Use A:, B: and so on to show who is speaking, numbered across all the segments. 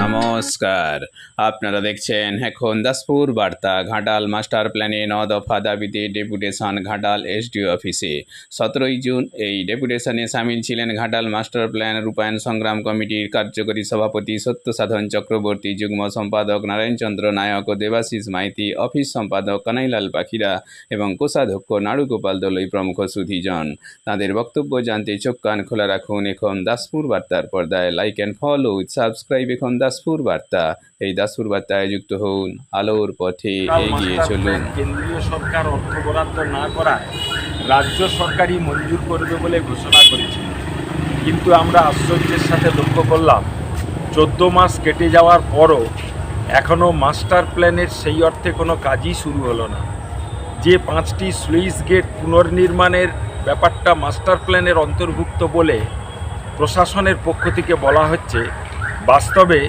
A: নমস্কার, আপনারা দেখছেন এখন দাসপুর বার্তা। ঘাটাল মাস্টার প্ল্যানে 9 দফা দাবিতে ডেপুটেশন ঘাটাল এসডিও অফিসে। 17 জুন এই ডেপুটেশনে সামিল ছিলেন ঘাটাল মাস্টার প্ল্যান রূপায়ণ সংগ্রাম কমিটির কার্যকরী সভাপতি সত্যসাধন চক্রবর্তী, যুগ্ম সম্পাদক নারায়ণচন্দ্র নায়ক ও দেবাশিস মাইতি, অফিস সম্পাদক কানাইলাল পাখিরা এবং কোষাধ্যক্ষ নাড়ুগোপাল দলই প্রমুখ সুধীজন। তাদের বক্তব্য জানতে চোখ কান খোলা রাখুন এখন দাসপুর বার্তার পর্দায়। লাইক অ্যান্ড ফলো সাবস্ক্রাইব এখন দাসপুর বার্তা। এই দাসপুর বার্তায় যুক্ত হন, আলোর পথে এগিয়ে চলুন।
B: কেন্দ্রীয় সরকার অর্থ বরাদ্দ না করায় রাজ্য সরকারই মঞ্জুর করবে বলে ঘোষণা করেছিল, কিন্তু আমরা আশ্চর্যের সাথে লক্ষ্য করলাম 14 মাস কেটে যাওয়ার পরও এখনও মাস্টার প্ল্যানের সেই অর্থে কোনো কাজই শুরু হলো না। যে 5টি স্লুইস গেট পুনর্নির্মাণের ব্যাপারটা মাস্টার প্ল্যানের অন্তর্ভুক্ত বলে প্রশাসনের পক্ষ থেকে বলা হচ্ছে, বাস্তবে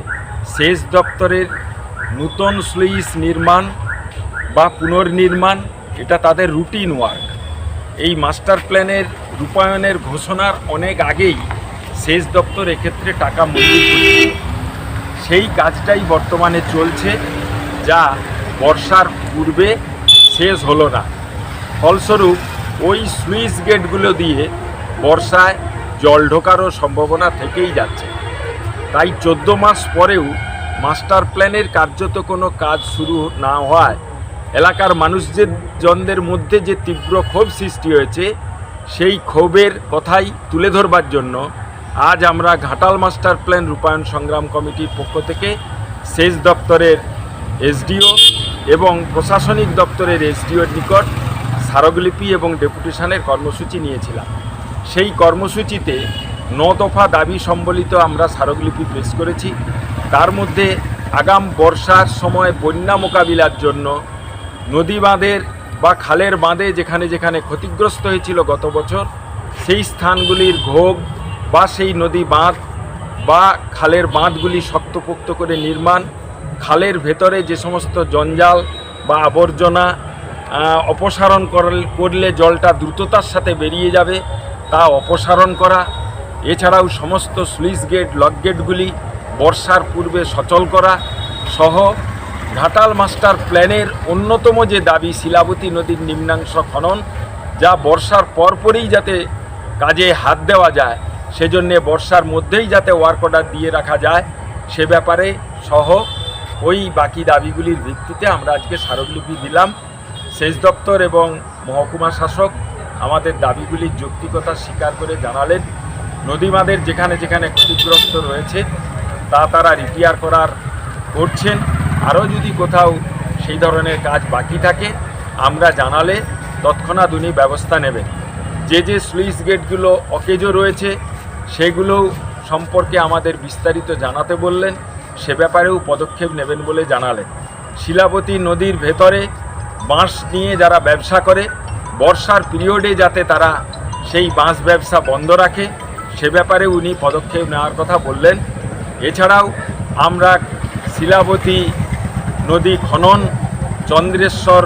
B: সেচ দপ্তরের নূতন স্লুইস নির্মাণ বা পুনর্নির্মাণ এটা তাদের রুটিন ওয়ার্ক। এই মাস্টার প্ল্যানের রূপায়ণের ঘোষণার অনেক আগেই সেচ দপ্তর এক্ষেত্রে টাকা মঞ্জুর করেছিল। সেই কাজটাই বর্তমানে চলছে, যা বর্ষার পূর্বে শেষ হলো না। ফলস্বরূপ ওই স্লুইস গেটগুলো দিয়ে বর্ষায় জল ঢোকারও সম্ভাবনা থেকেই যাচ্ছে। তাই 14 মাস পরেও মাস্টার প্ল্যানের কার্যত কোনো কাজ শুরু না হওয়ায় এলাকার মানুষজনদের মধ্যে যে তীব্র ক্ষোভ সৃষ্টি হয়েছে, সেই ক্ষোভের কথাই তুলে ধরবার জন্য আজ আমরা ঘাটাল মাস্টার প্ল্যান রূপায়ণ সংগ্রাম কমিটির পক্ষ থেকে সেচ দপ্তরের এসডিও এবং প্রশাসনিক দপ্তরের এসডিওর নিকট স্মারকলিপি এবং ডেপুটেশনের কর্মসূচি নিয়েছিলাম। সেই কর্মসূচিতে 9 দফা দাবি সম্বলিত আমরা স্মারকলিপি পেশ করেছি। তার মধ্যে আগাম বর্ষার সময় বন্যা মোকাবিলার জন্য নদী বাঁধের বা খালের বাঁধে যেখানে যেখানে ক্ষতিগ্রস্ত হয়েছিল গত বছর, সেই স্থানগুলির ঘোগ বা সেই নদী বাঁধ বা খালের বাঁধগুলি শক্তপোক্ত করে নির্মাণ, খালের ভেতরে যে সমস্ত জঞ্জাল বা আবর্জনা অপসারণ করলে জলটা দ্রুততার সাথে বেরিয়ে যাবে তা অপসারণ করা, এছাড়াও সমস্ত স্লুইস গেট লক গেটগুলি বর্ষার পূর্বে সচল করা সহ ঘাটাল মাস্টার প্ল্যানের অন্যতম যে দাবি শিলাবতী নদীর নিম্নাংশ খনন, যা বর্ষার পরপরই যাতে কাজে হাত দেওয়া যায়, সেজন্যে বর্ষার মধ্যেই যাতে ওয়ার্ক অর্ডার দিয়ে রাখা যায়, সে ব্যাপারে সহ ওই বাকি দাবিগুলির ভিত্তিতে আমরা আজকে স্মারকলিপি দিলাম। সেচ দপ্তর এবং মহকুমা শাসক আমাদের দাবিগুলির যৌক্তিকতা স্বীকার করে জানালেন, নদীবাঁধের যেখানে যেখানে ক্ষতিগ্রস্ত রয়েছে তা তারা রিপেয়ার করছেন। আরও যদি কোথাও সেই ধরনের কাজ বাকি থাকে আমরা জানালে তৎক্ষণাৎ উনি ব্যবস্থা নেবেন। যে যে স্লুইস গেটগুলো অকেজো রয়েছে সেগুলো সম্পর্কে আমাদের বিস্তারিত জানাতে বললেন, সে ব্যাপারেও পদক্ষেপ নেবেন বলে জানালেন। শিলাবতী নদীর ভেতরে বাঁশ নিয়ে যারা ব্যবসা করে, বর্ষার পিরিয়ডে যাতে তারা সেই বাঁশ ব্যবসা বন্ধ রাখে, সে ব্যাপারে উনি পদক্ষেপ নেওয়ার কথা বললেন। এছাড়াও আমরা শিলাবতী নদী খনন, চন্দ্রেশ্বর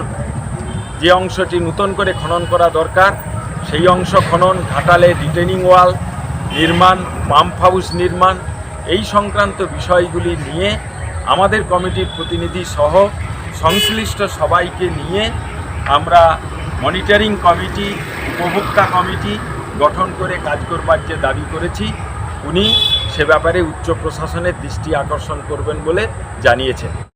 B: যে অংশটি নূতন করে খনন করা দরকার সেই অংশ খনন, ঘাটালে রিটেনিং ওয়াল নির্মাণ, পাম্প হাউস নির্মাণ, এই সংক্রান্ত বিষয়গুলি নিয়ে আমাদের কমিটির প্রতিনিধি সহ সংশ্লিষ্ট সবাইকে নিয়ে আমরা মনিটরিং কমিটি, উপভোক্তা কমিটি গঠন করে কাজ করবার যে দাবি করেছি, উনি সে ব্যাপারে উচ্চ প্রশাসনের দৃষ্টি আকর্ষণ করবেন বলে জানিয়েছেন।